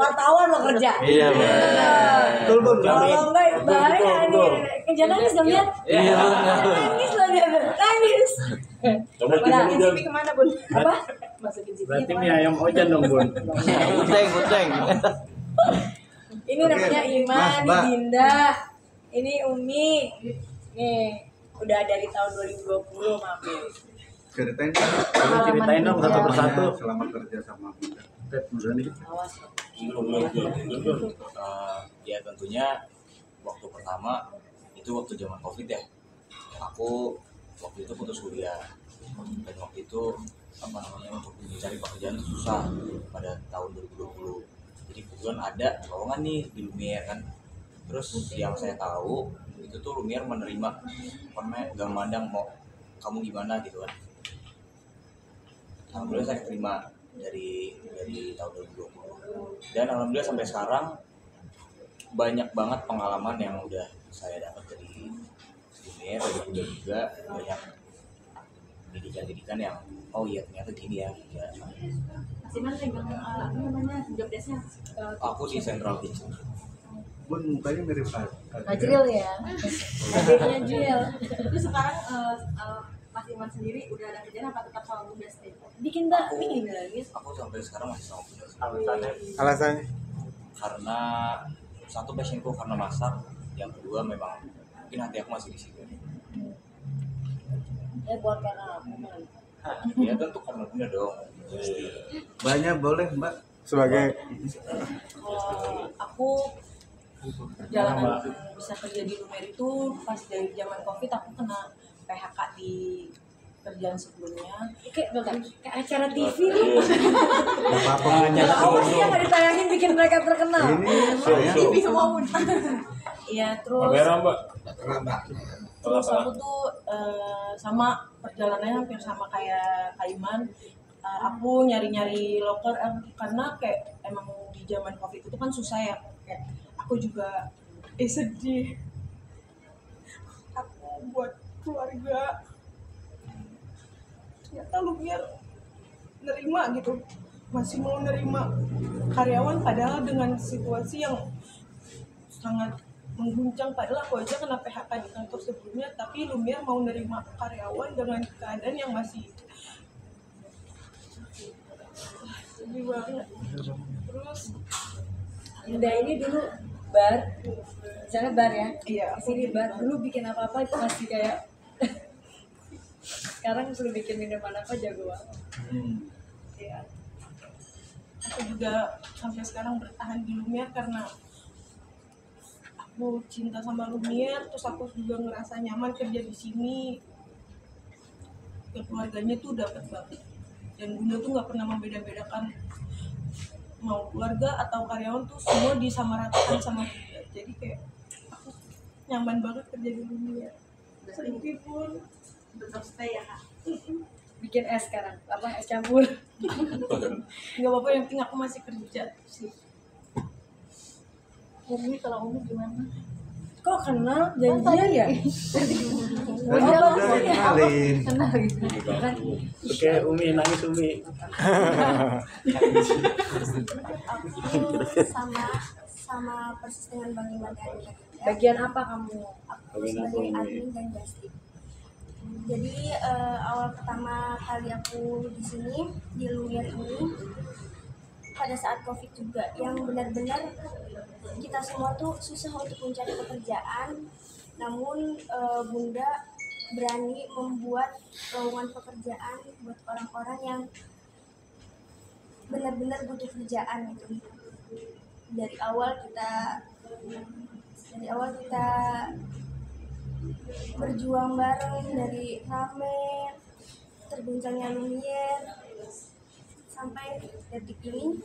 wartawan lo kerja. Iya, betul Bun. Kalau enggak bahaya nih. Jangan nangis dong ya. Iya. Nangis lo dia, nangis. Coba Masukin Bun. CV kemana Bun? Apa? Masukin CV Berarti kemana? mie ayam Ojan dong Bun. Gudeng. Ini namanya Ima, Mas, ini Mbak. Dinda, ini Umi. Nih, udah dari tahun 2020 mampir. Ceritain dong satu persatu. Selama kerja sama Bunda. Awas. Ya tentunya waktu pertama itu waktu zaman COVID ya. Aku waktu itu putus kuliah dan waktu itu untuk mencari pekerjaan itu susah pada tahun 2020. Jadi kebetulan ada lowongan nih di Lumiere kan. Terus yang saya tahu itu tuh Lumiere menerima gak memandang mau kamu gimana gitu kan. Alhamdulillah saya terima dari tahun 2020 dan alhamdulillah sampai sekarang banyak banget pengalaman yang udah saya dapat dari Lumiere dan juga banyak didikan yang oh iya ternyata gini ya. Sinan pegang apa namanya job desk-nya? Aku di Central Kitchen. Bun mukanya mirip Ajril ya. Adiknya Jil. Terus sekarang Mas Iman sendiri udah ada kerjaan apa tetap sama Bunda Stay? Bikin lagi. Aku sampai sekarang masih sama Bunda. Alasannya? Karena satu passionku karena masak, yang kedua memang mungkin hati aku masih di situ. Buat karena aku kan. Ya tentu karena Bunda dong. Banyak boleh Mbak. Sebagai Kalau aku perjalanan bisa kerja di Lumiere itu pas dari zaman COVID aku kena PHK di kerjaan sebelumnya. Kayak acara TV nih. Awas ya nggak ditayangin bikin mereka terkenal. TV semua pun. Iya terus. Mbak. Terus aku tuh sama perjalanannya hampir sama kayak Kaiman. Aku nyari-nyari loker karena kayak emang di zaman COVID itu kan susah ya. Kayak aku juga sedih. Aku buat keluarga. Ternyata Lumiere nerima gitu. Masih mau nerima karyawan padahal dengan situasi yang sangat mengguncang, padahal aku aja kena PHK di kantor sebelumnya, tapi Lumiere mau nerima karyawan dengan keadaan yang masih sedih banget. Terus Dinda ini dulu bar, misalnya bar ya, Iya. di sini bar dulu bikin apa-apa itu masih kayak sekarang suruh bikin minuman apa jago banget. Iya. Aku juga sampai sekarang bertahan di Lumiere karena aku cinta sama Lumiere, terus aku juga ngerasa nyaman kerja di sini. Keluarganya tuh dapat banget. Dan Bunda tuh nggak pernah membeda-bedakan mau keluarga atau karyawan tuh semua disamaratakan sama Bunda. Jadi kayak aku nyaman banget kerja di Lumiere. Sedikit pun Tetap stay ya Kak. bikin es sekarang, apa es campur. Nggak apa-apa, yang penting aku masih kerja sih. Umi kalau Umi gimana? Kok kenal janjian ya? Udah kenalin. Kenal gitu. Oke, Umi nangis Umi. Aku sama persis dengan Bang Iman tadi. Bagian apa kamu? Aku sebagai admin dan justip. Jadi awal pertama kali aku di sini di Lumiere ini pada saat COVID juga, yang benar-benar kita semua tuh susah untuk mencari pekerjaan. Namun Bunda berani membuat lowongan pekerjaan buat orang-orang yang benar-benar butuh kerjaan gitu. Dari awal kita berjuang bareng, dari rame terguncangnya Lumiere sampai detik ini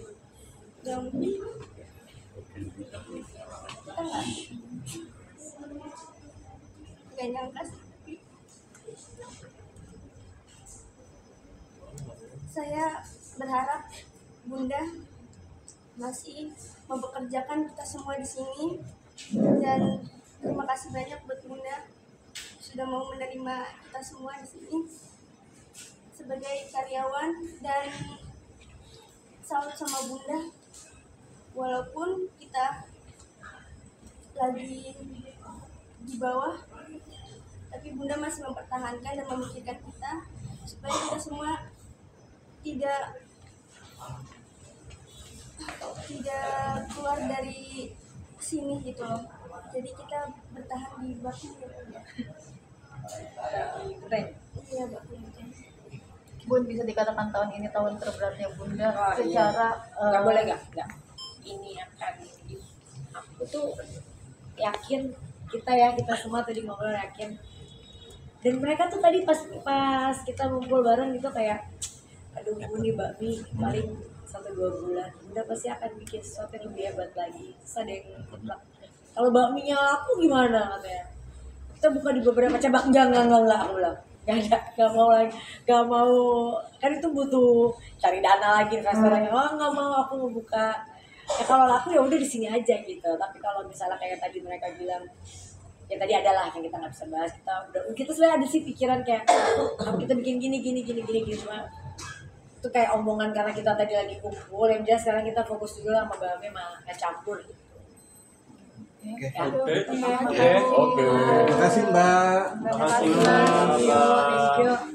yang kita nggak nyangka sih. Saya berharap Bunda masih mempekerjakan kita semua di sini, dan terima kasih banyak buat Bunda sudah mau menerima kita semua di sini sebagai karyawan, dan salut sama Bunda walaupun kita lagi di bawah, tapi Bunda masih mempertahankan dan memikirkan kita supaya kita semua tidak keluar dari sini gitu loh. Jadi kita bertahan di Bakti ya Bunda. Keren. Iya Bakti. Bun, bisa dikatakan tahun ini tahun terberatnya Bunda Oh, secara nggak boleh nggak ini akan aku tuh yakin kita semua tadi ngobrol yakin, dan mereka tuh tadi pas kita ngumpul bareng gitu kayak aduh Bu nih Mbak Mi paling 1-2 bulan Bunda pasti akan bikin sesuatu yang lebih hebat lagi. Terus ada yang bilang, kalau Mbak Mi nya aku gimana katanya, kita buka di beberapa cabang. Enggak aku bilang nggak mau kan itu butuh cari dana lagi investornya. Nggak mau, aku mau buka ya kalau aku ya udah di sini aja gitu. Tapi kalau misalnya kayak tadi mereka bilang ya tadi adalah yang kita nggak bisa bahas, kita sebenarnya ada sih pikiran kayak kita bikin gini cuma itu kayak omongan karena kita tadi lagi kumpul. Yang jelas sekarang kita fokus dulu sama Mbak Ame nggak campur gitu. Oke. Oke. Terima kasih Mbak. Terima kasih. Thank you.